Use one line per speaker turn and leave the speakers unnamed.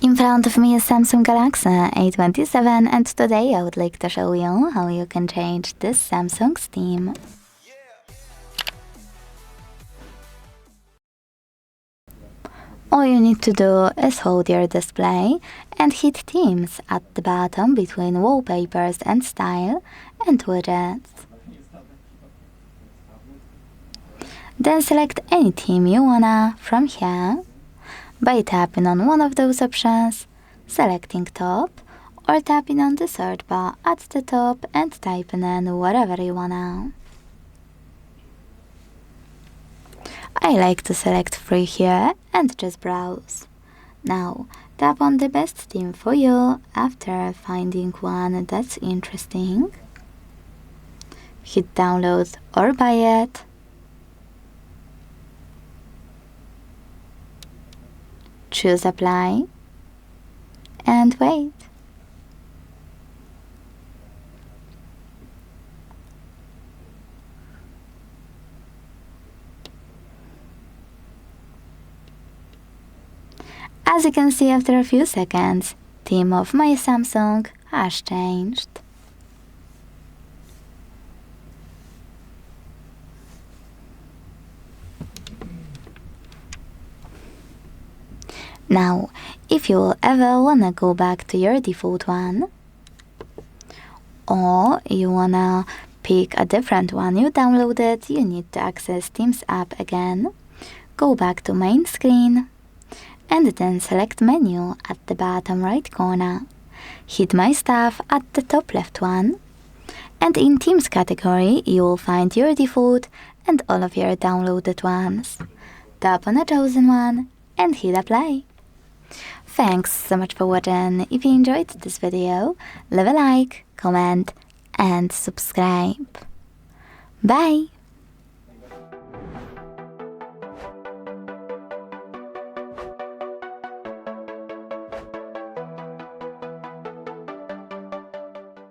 In front of me is Samsung Galaxy A27, and today I would like to show you how you can change this Samsung's theme. All you need to do is hold your display and hit themes at the bottom between wallpapers and style and widgets. Then select any theme you wanna from here by tapping on one of those options, selecting top, or tapping on the search bar at the top and typing in whatever you wanna. I like to select free here and just browse. Now tap on the best theme for you after finding one that's interesting. Hit download or buy it. Choose apply and wait. As you can see, after a few seconds, theme of my Samsung has changed. Now, if you ever wanna go back to your default one, or you wanna pick a different one you downloaded, you need to access Themes app again, go back to main screen, and then select menu at the bottom right corner. Hit My Stuff at the top left one, and in Themes category you will find your default and all of your downloaded ones. Tap on a chosen one and hit apply. Thanks so much for watching. If you enjoyed this video, leave a like, comment and subscribe. Bye!